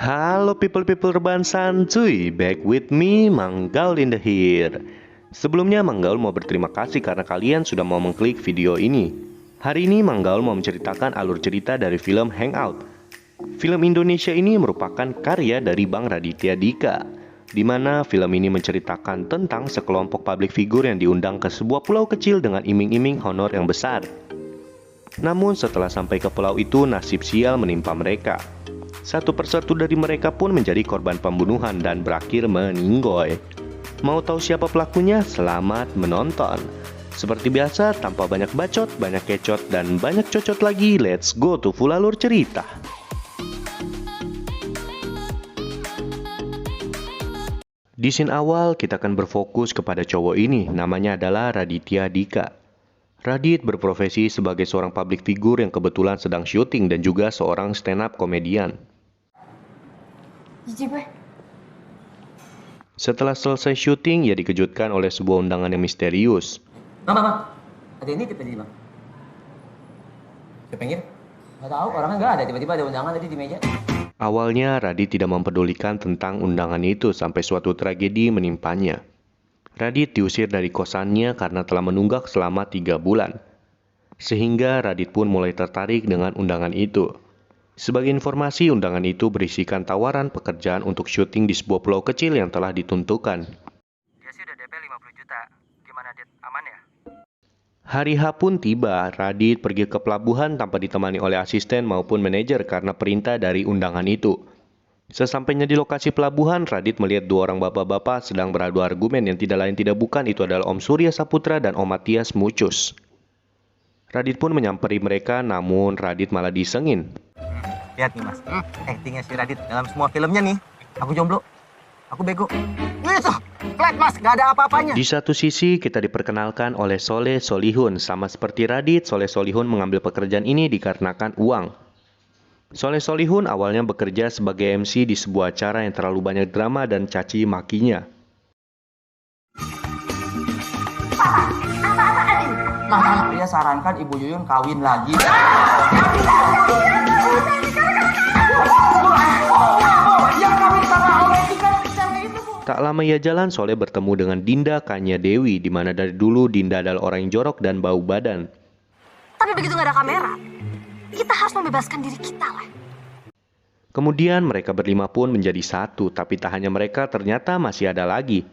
Halo people rebahan santuy, back with me Manggaul in the here. Sebelumnya Manggaul mau berterima kasih karena kalian sudah mau mengklik video ini. Hari ini Manggaul mau menceritakan alur cerita dari film Hangout. Film Indonesia ini merupakan karya dari Bang Raditya Dika, di mana film ini menceritakan tentang sekelompok public figure yang diundang ke sebuah pulau kecil dengan iming-iming honor yang besar. Namun setelah sampai ke pulau itu, nasib sial menimpa mereka. Satu persatu dari mereka pun menjadi korban pembunuhan dan berakhir meninggoy. Mau tahu siapa pelakunya? Selamat menonton. Seperti biasa, tanpa banyak bacot, banyak kecot, dan banyak cocot lagi, let's go to full alur cerita. Di scene awal, kita akan berfokus kepada cowok ini, namanya adalah Raditya Dika. Radit berprofesi sebagai seorang public figure yang kebetulan sedang syuting dan juga seorang stand-up komedian. Jijik gue. Setelah selesai syuting, ia dikejutkan oleh sebuah undangan yang misterius. Bang. Ada ini tadi, Bang. Siapa yang? Nggak tahu, orangnya nggak ada. Tiba-tiba ada undangan tadi di meja. Awalnya, Radit tidak mempedulikan tentang undangan itu sampai suatu tragedi menimpanya. Radit diusir dari kosannya karena telah menunggak selama 3 bulan. Sehingga Radit pun mulai tertarik dengan undangan itu. Sebagai informasi, undangan itu berisikan tawaran pekerjaan untuk syuting di sebuah pulau kecil yang telah ditentukan. Dia sih udah DP 50 juta. Gimana, Dit? Aman ya? Hari H pun tiba, Radit pergi ke pelabuhan tanpa ditemani oleh asisten maupun manajer karena perintah dari undangan itu. Sesampainya di lokasi pelabuhan, Radit melihat 2 orang bapak-bapak sedang beradu argumen yang tidak lain tidak bukan itu adalah Om Surya Saputra dan Om Matias Mucus. Radit pun menyamperi mereka, namun Radit malah disengin. Lihat nih, Mas. Actingnya si Radit dalam semua filmnya nih. Aku jomblo. Aku bego. Itu, flat, Mas. Gak ada apa-apanya. Di satu sisi, kita diperkenalkan oleh Soleh Solihun. Sama seperti Radit, Soleh Solihun mengambil pekerjaan ini dikarenakan uang. Soleh Solihun awalnya bekerja sebagai MC di sebuah acara yang terlalu banyak drama dan caci makinya. Dia sarankan Ibu Yuyun kawin lagi. Tak lama ia jalan, Soleh bertemu dengan Dinda Kanya Dewi, di mana dari dulu Dinda adalah orang yang jorok dan bau badan. Tapi begitu nggak ada kamera, kita harus membebaskan diri kita lah. Kemudian mereka berlima pun menjadi satu, tapi tak hanya mereka, ternyata masih ada lagi.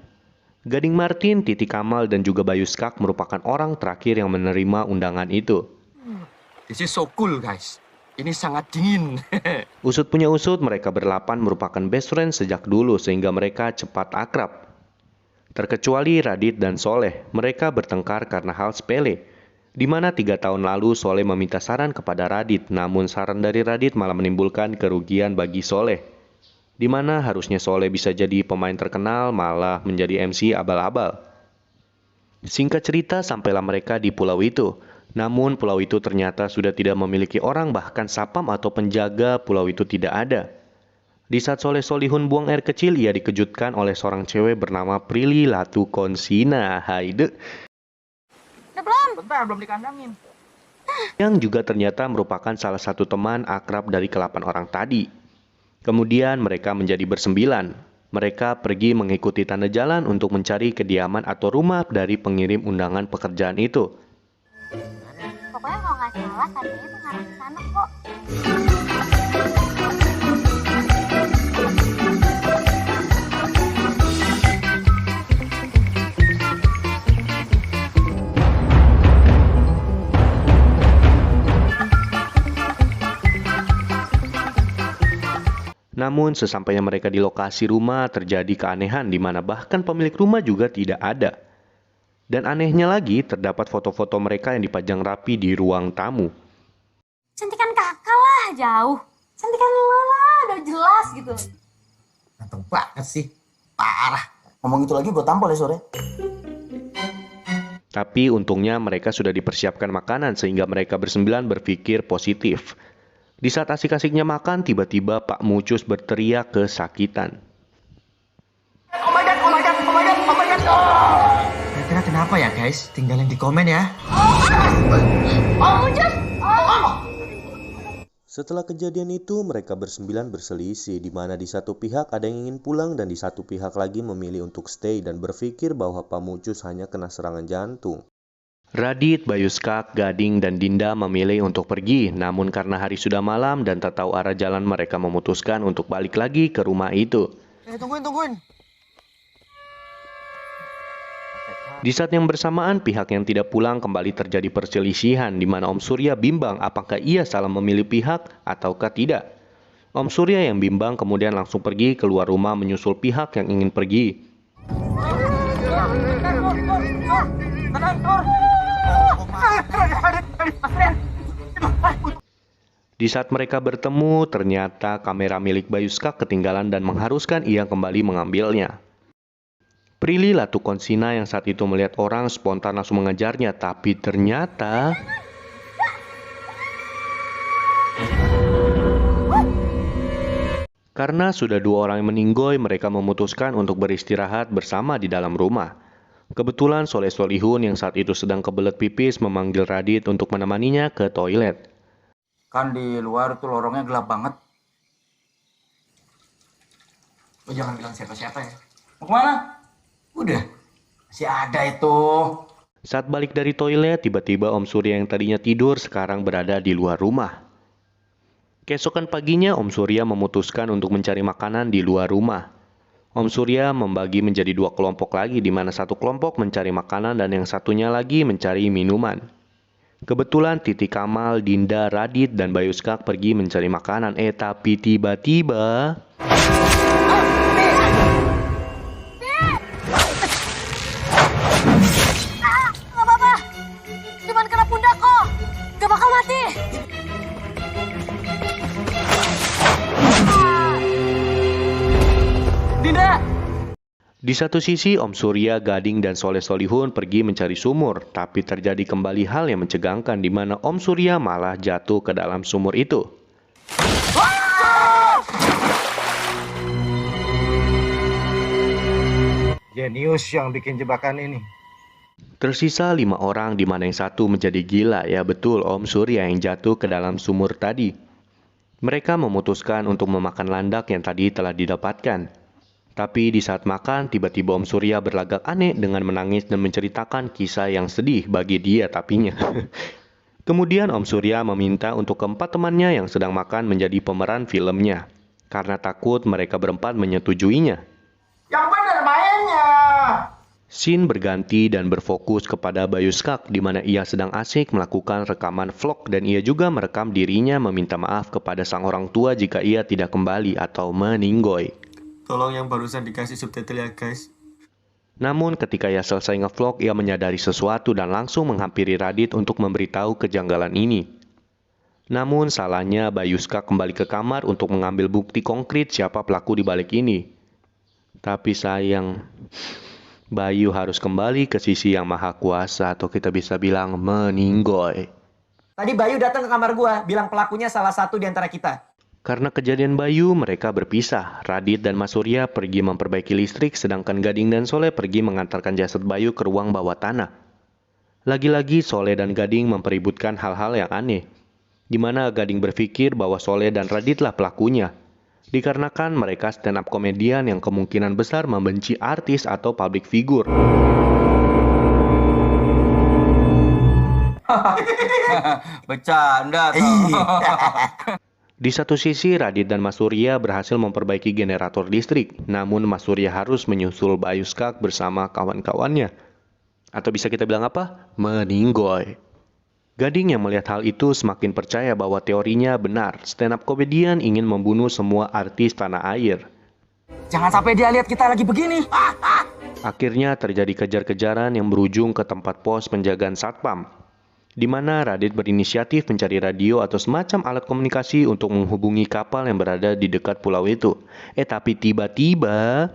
Gading Martin, Titi Kamal, dan juga Bayu Skak merupakan orang terakhir yang menerima undangan itu. This is so cool, guys. Ini sangat dingin. Usut punya usut, mereka berlapan merupakan best friend sejak dulu sehingga mereka cepat akrab. Terkecuali Radit dan Soleh, mereka bertengkar karena hal sepele. Di mana 3 tahun lalu Soleh meminta saran kepada Radit, namun saran dari Radit malah menimbulkan kerugian bagi Soleh. Di mana harusnya Soleh bisa jadi pemain terkenal, malah menjadi MC abal-abal. Singkat cerita, sampailah mereka di pulau itu. Namun pulau itu ternyata sudah tidak memiliki orang, bahkan sapam atau penjaga pulau itu tidak ada. Di saat Soleh Solihun buang air kecil, ia dikejutkan oleh seorang cewek bernama Prilly Latukonsina. Haide. Bentar, belum dikandangin. Yang juga ternyata merupakan salah satu teman akrab dari ke-8 orang tadi. Kemudian mereka menjadi bersembilan. Mereka pergi mengikuti tanda jalan untuk mencari kediaman atau rumah dari pengirim undangan pekerjaan itu. Pokoknya kalau nggak salah, tadinya itu ngarah ke sana kok. Namun sesampainya mereka di lokasi rumah terjadi keanehan di mana bahkan pemilik rumah juga tidak ada. Dan anehnya lagi terdapat foto-foto mereka yang dipajang rapi di ruang tamu. Cantikan kakak lah, jauh. Cantikan lo lah, udah jelas gitu. Ganteng banget sih. Parah. Ngomong itu lagi gue tampol ya sore. Tapi untungnya mereka sudah dipersiapkan makanan sehingga mereka bersembilan berpikir positif. Di saat asik-asiknya makan, tiba-tiba Pak Mucus berteriak kesakitan. Oh my god. Kira-kira kenapa ya guys? Tinggalin di komen ya. Setelah kejadian itu, mereka bersembilan berselisih, di mana di satu pihak ada yang ingin pulang dan di satu pihak lagi memilih untuk stay dan berpikir bahwa Pamucus hanya kena serangan jantung. Radit, Bayuskak, Gading, dan Dinda memilih untuk pergi, namun karena hari sudah malam dan tak tahu arah jalan, mereka memutuskan untuk balik lagi ke rumah itu. Tungguin. Di saat yang bersamaan, pihak yang tidak pulang kembali terjadi perselisihan di mana Om Surya bimbang apakah ia salah memilih pihak ataukah tidak. Om Surya yang bimbang kemudian langsung pergi keluar rumah menyusul pihak yang ingin pergi. Di saat mereka bertemu, ternyata kamera milik Bayuskak ketinggalan dan mengharuskan ia kembali mengambilnya. Prilly Latukonsina yang saat itu melihat orang spontan langsung mengejarnya, tapi ternyata karena sudah dua orang yang meninggoy, mereka memutuskan untuk beristirahat bersama di dalam rumah. Kebetulan Soleh Solihun yang saat itu sedang kebelet pipis memanggil Radit untuk menemaninya ke toilet. Kan di luar tuh lorongnya gelap banget. Lo jangan bilang siapa-siapa ya. Mau kemana? Udah, masih ada itu. Saat balik dari toilet, tiba-tiba Om Surya yang tadinya tidur sekarang berada di luar rumah. Keesokan paginya, Om Surya memutuskan untuk mencari makanan di luar rumah. Om Surya membagi menjadi dua kelompok lagi, di mana satu kelompok mencari makanan dan yang satunya lagi mencari minuman. Kebetulan Titi Kamal, Dinda, Radit, dan Bayuskak pergi mencari makanan. Tapi tiba-tiba Gak apa-apa. Cuman kena pundak kok. Gak bakal mati. Dinda! di satu sisi, Om Surya, Gading, dan Soleh Solihun pergi mencari sumur, tapi terjadi kembali hal yang mencegangkan di mana Om Surya malah jatuh ke dalam sumur itu. Jenius yang bikin jebakan ini. Tersisa 5 orang di mana yang satu menjadi gila, ya betul Om Surya yang jatuh ke dalam sumur tadi. Mereka memutuskan untuk memakan landak yang tadi telah didapatkan. Tapi di saat makan, tiba-tiba Om Surya berlagak aneh dengan menangis dan menceritakan kisah yang sedih bagi dia tapinya. Kemudian Om Surya meminta untuk keempat temannya yang sedang makan menjadi pemeran filmnya, karena takut mereka berempat menyetujuinya. Yang bener mainnya! Scene berganti dan berfokus kepada Bayuskak di mana ia sedang asik melakukan rekaman vlog dan ia juga merekam dirinya meminta maaf kepada sang orang tua jika ia tidak kembali atau meninggoy. Tolong yang barusan dikasih subtitle ya guys. Namun ketika ia selesai ngevlog, ia menyadari sesuatu dan langsung menghampiri Radit untuk memberitahu kejanggalan ini. Namun salahnya Bayuskak kembali ke kamar untuk mengambil bukti konkret siapa pelaku di balik ini. Tapi sayang, Bayu harus kembali ke sisi yang maha kuasa atau kita bisa bilang meninggoy. Tadi Bayu datang ke kamar gua, bilang pelakunya salah satu di antara kita. Karena kejadian Bayu, mereka berpisah. Radit dan Mas Surya pergi memperbaiki listrik, sedangkan Gading dan Soleh pergi mengantarkan jasad Bayu ke ruang bawah tanah. Lagi-lagi Soleh dan Gading mempeributkan hal-hal yang aneh, di mana Gading berpikir bahwa Soleh dan Raditlah pelakunya. Dikarenakan mereka stand up komedian yang kemungkinan besar membenci artis atau public figure. Bercanda tuh. Di satu sisi, Radit dan Mas Surya berhasil memperbaiki generator listrik, namun Mas Surya harus menyusul Bayuskak bersama kawan-kawannya. Atau bisa kita bilang apa? Meninggoy. Gading yang melihat hal itu semakin percaya bahwa teorinya benar. Stand up comedian ingin membunuh semua artis tanah air. Jangan sampai dia lihat kita lagi begini. Akhirnya terjadi kejar-kejaran yang berujung ke tempat pos penjagaan satpam, di mana Radit berinisiatif mencari radio atau semacam alat komunikasi untuk menghubungi kapal yang berada di dekat pulau itu. Tapi tiba-tiba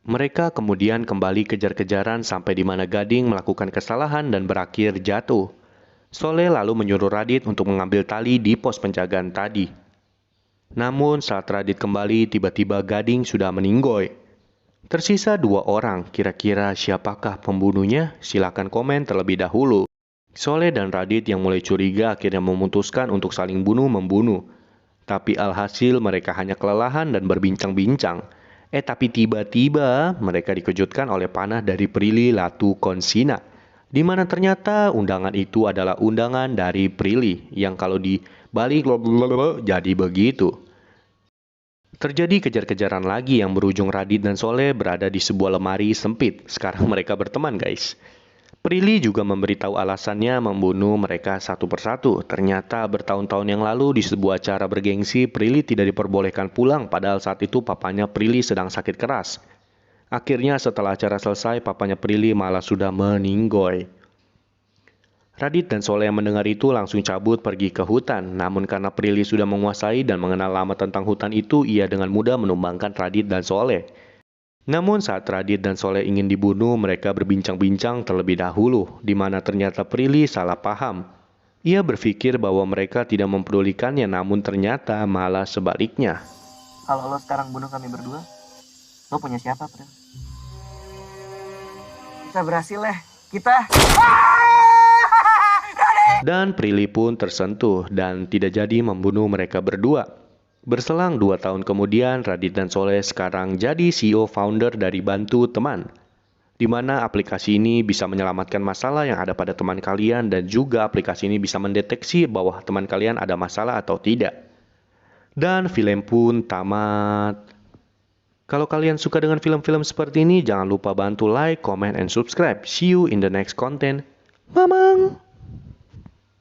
mereka kemudian kembali kejar-kejaran sampai di mana Gading melakukan kesalahan dan berakhir jatuh. Soleh lalu menyuruh Radit untuk mengambil tali di pos penjagaan tadi. Namun saat Radit kembali, tiba-tiba Gading sudah meninggoy. Tersisa 2 orang, kira-kira siapakah pembunuhnya? Silakan komen terlebih dahulu. Soleh dan Radit yang mulai curiga akhirnya memutuskan untuk saling bunuh-membunuh. Tapi alhasil mereka hanya kelelahan dan berbincang-bincang. Tapi tiba-tiba mereka dikejutkan oleh panah dari Prilly Latukonsina, di mana ternyata undangan itu adalah undangan dari Prilly yang kalau dibalik jadi begitu. Terjadi kejar-kejaran lagi yang berujung Radit dan Soleh berada di sebuah lemari sempit. Sekarang mereka berteman, guys. Prilly juga memberitahu alasannya membunuh mereka satu persatu. Ternyata bertahun-tahun yang lalu di sebuah acara bergengsi, Prilly tidak diperbolehkan pulang padahal saat itu papanya Prilly sedang sakit keras. Akhirnya setelah acara selesai, papanya Prilly malah sudah meninggoy. Radit dan Soleh yang mendengar itu langsung cabut pergi ke hutan. Namun karena Prilly sudah menguasai dan mengenal lama tentang hutan itu, ia dengan mudah menumbangkan Radit dan Soleh. Namun saat Radit dan Soleh ingin dibunuh, mereka berbincang-bincang terlebih dahulu, di mana ternyata Prilly salah paham. Ia berpikir bahwa mereka tidak mempedulikannya, namun ternyata malah sebaliknya. Kalau lo sekarang bunuh kami berdua, lo punya siapa, Pril? Kita berhasil, kita. Dan Prilly pun tersentuh dan tidak jadi membunuh mereka berdua. Berselang 2 tahun kemudian, Radit dan Soleh sekarang jadi CEO founder dari Bantu Teman, di mana aplikasi ini bisa menyelamatkan masalah yang ada pada teman kalian dan juga aplikasi ini bisa mendeteksi bahwa teman kalian ada masalah atau tidak. Dan film pun tamat. Kalau kalian suka dengan film-film seperti ini, jangan lupa bantu like, comment, and subscribe. See you in the next content. Mamang!